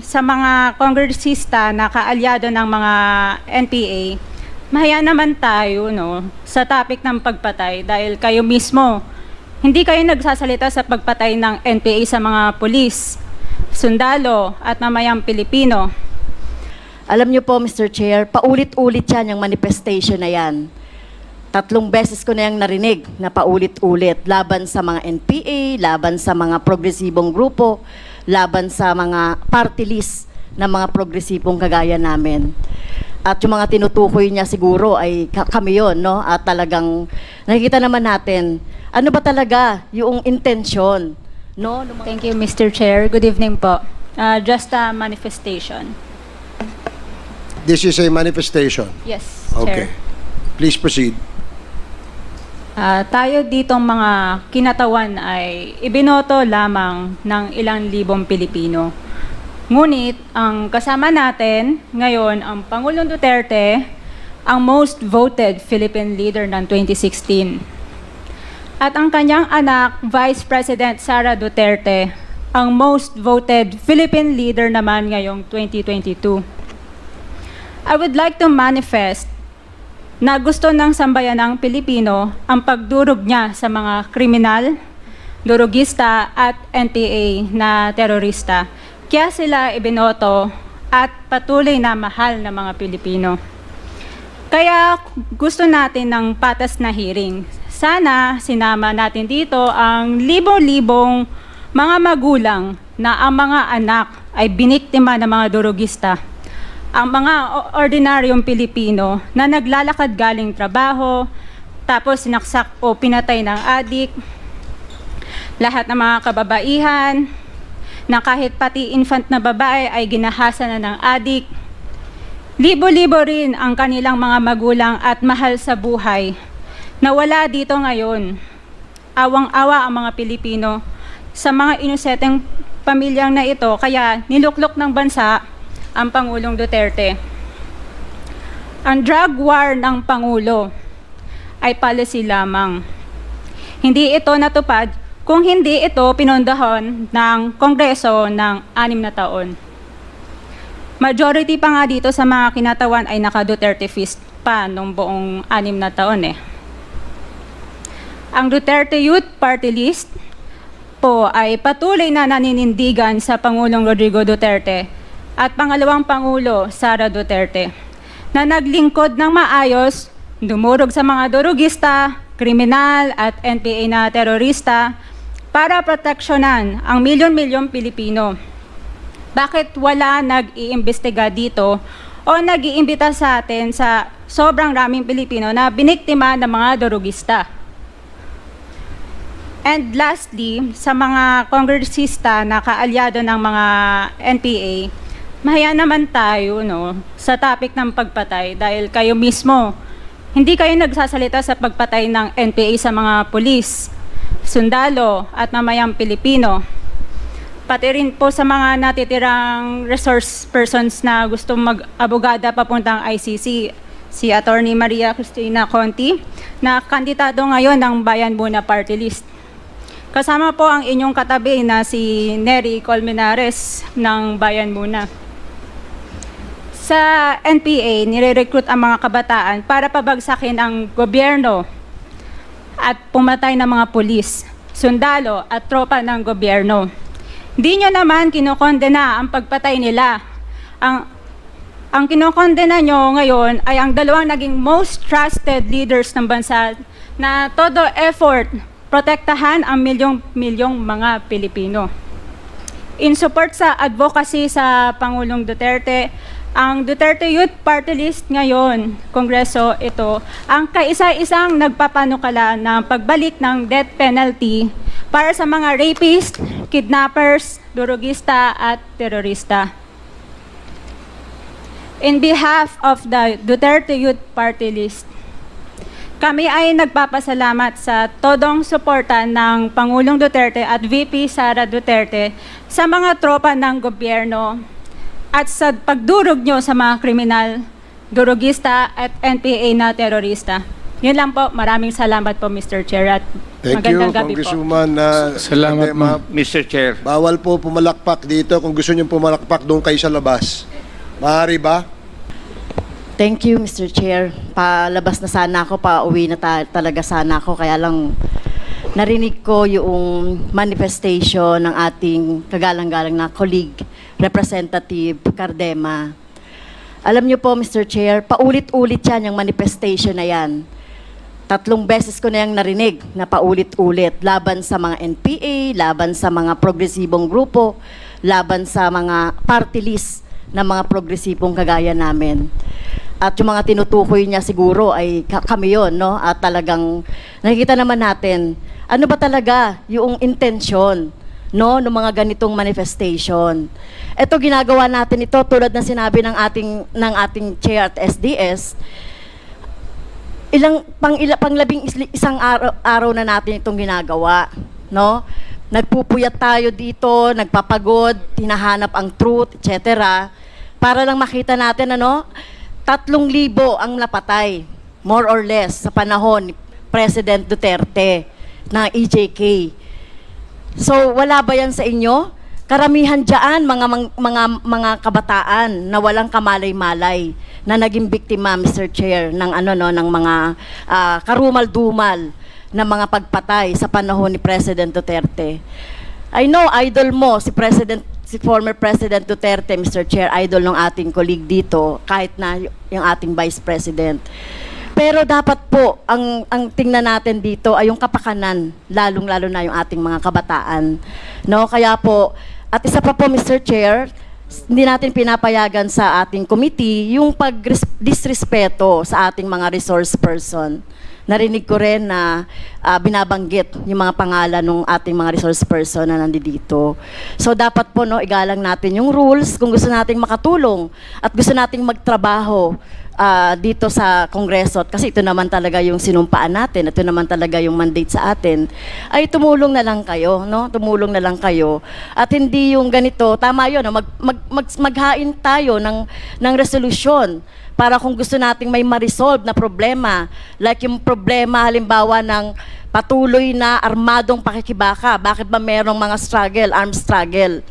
sa mga kongresista na kaalyado ng mga NPA, mahaya naman tayo sa topic ng pagpatay dahil kayo mismo, hindi kayo nagsasalita sa pagpatay ng NPA sa mga pulis, sundalo at mamayang Pilipino. Alam niyo po, Mr. Chair, paulit-ulit yan yung manifestation na yan. 3 beses ko na yung narinig na paulit-ulit. Laban sa mga NPA, laban sa mga progresibong grupo, laban sa mga party list na mga progresibong kagaya namin. At yung mga tinutukoy niya siguro ay kami yun, no? At talagang nakikita naman natin, ano ba talaga yung intensyon, no? Thank you, Mr. Chair. Good evening po. Just a manifestation. This is a manifestation. Yes, Okay. Chair. Please proceed. Tayo ditong mga kinatawan ay ibinoto lamang ng ilang libong Pilipino. Ngunit ang kasama natin ngayon ang Pangulong Duterte, ang most voted Philippine leader ng 2016. At ang kanyang anak, Vice President Sara Duterte, ang most voted Philippine leader naman ngayong 2022. I would like to manifest na gusto ng sambayanang Pilipino ang pagdurog niya sa mga kriminal, durugista at NPA na terorista. Kaya sila ibinoto at patuloy na mahal ng mga Pilipino. Kaya gusto natin ng patas na hearing. Sana sinama natin dito ang libo-libong mga magulang na ang mga anak ay biniktima ng mga durugista. Ang mga ordinaryong Pilipino na naglalakad galing trabaho, tapos sinaksak o pinatay ng adik, lahat ng mga kababaihan, na kahit pati infant na babae ay ginahasa na ng adik. Libo-libo rin ang kanilang mga magulang at mahal sa buhay na wala dito ngayon. Awang-awa ang mga Pilipino sa mga inosenteng pamilyang na ito, kaya niluklok ng bansa ang Pangulong Duterte. Ang drug war ng Pangulo ay policy lamang. Hindi ito natupad kung hindi ito pinondohan ng Kongreso ng 6 na taon. Majority pa nga dito sa mga kinatawan ay naka-Duterte fist pa nung buong 6 na taon eh. Ang Duterte Youth Party List po ay patuloy na naninindigan sa Pangulong Rodrigo Duterte at pangalawang Pangulo, Sara Duterte, na naglingkod ng maayos, dumurog sa mga durugista, kriminal at NPA na terorista para proteksyonan ang milyon-milyong Pilipino. Bakit wala nag-iimbestiga dito o nag-iimbita sa atin sa sobrang raming Pilipino na biniktima ng mga durugista? And lastly, sa mga kongresista na kaalyado ng mga NPA, mahaya naman tayo sa topic ng pagpatay dahil kayo mismo, hindi kayo nagsasalita sa pagpatay ng NPA sa mga pulis, sundalo at mamayang Pilipino. Pati rin po sa mga natitirang resource persons na gusto mag-abogada papuntang ICC, si Attorney Maria Cristina Conti, na kandidato ngayon ng Bayan Muna Party List. Kasama po ang inyong katabi na si Nery Colmenares ng Bayan Muna. Sa NPA, nire-recruit ang mga kabataan para pabagsakin ang gobyerno at pumatay ng mga pulis, sundalo at tropa ng gobyerno. Di nyo naman kinokondena ang pagpatay nila. Ang kinokondena nyo ngayon ay ang dalawang naging most trusted leaders ng bansa na todo effort protektahan ang milyong-milyong mga Pilipino. In support sa advocacy sa Pangulong Duterte, ang Duterte Youth Party List ngayon, Kongreso ito, ang kaisa-isang nagpapanukala ng pagbalik ng death penalty para sa mga rapist, kidnappers, durugista at terorista. In behalf of the Duterte Youth Party List, kami ay nagpapasalamat sa todong suporta ng Pangulong Duterte at VP Sara Duterte sa mga tropa ng gobyerno at sa pagdurog nyo sa mga kriminal, durugista at NPA na terorista. Yun lang po. Maraming salamat po, Mr. Chair at Thank you, Magandang gabi po. Congresswoman. Salamat, Cardema. Mr. Chair. Bawal po pumalakpak dito. Kung gusto niyo pumalakpak, doon kayo sa labas. Maaari ba? Thank you, Mr. Chair. Palabas na sana ako, pauwi na talaga sana ako. Kaya lang narinig ko yung manifestation ng ating kagalang-galang na colleague, Representative Cardema. Alam niyo po, Mr. Chair, paulit-ulit yan yung manifestation na yan. 3 beses ko na yung narinig na paulit-ulit laban sa mga NPA, laban sa mga progresibong grupo, laban sa mga party list ng mga progresibong kagaya namin. At yung mga tinutukoy niya siguro ay kami yun, no? At talagang nakikita naman natin, ano ba talaga yung intensyon, no, ng mga ganitong manifestation. Ito ginagawa natin ito tulad ng sinabi ng ating chair at SDS. Panglabing isang araw na natin itong ginagawa, no? Nagpupuyat tayo dito, nagpapagod, hinahanap ang truth, etc. Para lang makita natin, 3,000 ang napatay, more or less, sa panahon ni President Duterte ng EJK. So, wala ba yan sa inyo? Karamihan diyan mga kabataan na walang kamalay-malay na naging biktima, Mr. Chair, ng ng mga karumal-dumal na mga pagpatay sa panahon ni President Duterte. I know idol mo si former President Duterte, Mr. Chair, idol ng ating colleague dito, kahit na yung ating Vice President. Pero dapat po, ang tingnan natin dito ay yung kapakanan, lalong-lalo na yung ating mga kabataan. No? Kaya po, at isa pa po, Mr. Chair, hindi natin pinapayagan sa ating committee yung pag-disrespeto sa ating mga resource person. Narinig ko rin na binabanggit yung mga pangalan ng ating mga resource person na nandito. So dapat po, igalang natin yung rules kung gusto nating makatulong at gusto nating magtrabaho dito sa Kongreso, kasi ito naman talaga yung sinumpaan natin, ito naman talaga yung mandate sa atin, ay tumulong na lang kayo, no? Tumulong na lang kayo. At hindi yung ganito, tama yun, maghain tayo ng resolusyon para kung gusto nating may ma-resolve na problema, like yung problema halimbawa ng patuloy na armadong pakikibaka, bakit ba merong mga armed struggle?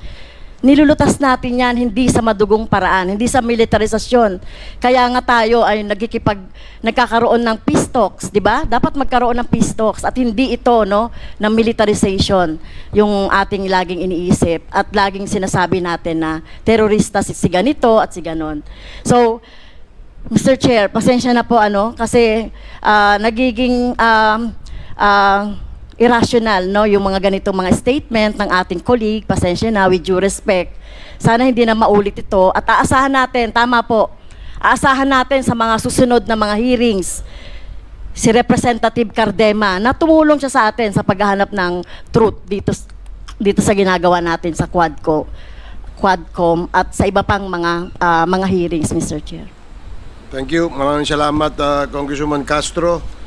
Nilulutas natin yan hindi sa madugong paraan, hindi sa militarisasyon. Kaya nga tayo ay nagkakaroon ng peace talks, di ba? Dapat magkaroon ng peace talks at hindi ito, ng militarization, yung ating laging iniisip at laging sinasabi natin na terorista si ganito at si ganon. So, Mr. Chair, pasensya na po kasi nagiging irrational, yung mga ganitong mga statement ng ating colleague. Pasensya na, with due respect. Sana hindi na maulit ito at aasahan natin, tama po, aasahan natin sa mga susunod na mga hearings si Representative Cardema na tumulong siya sa atin sa paghahanap ng truth dito sa ginagawa natin sa Quadcom at sa iba pang mga hearings, Mr. Chair. Thank you. Maraming salamat, Congresswoman Castro.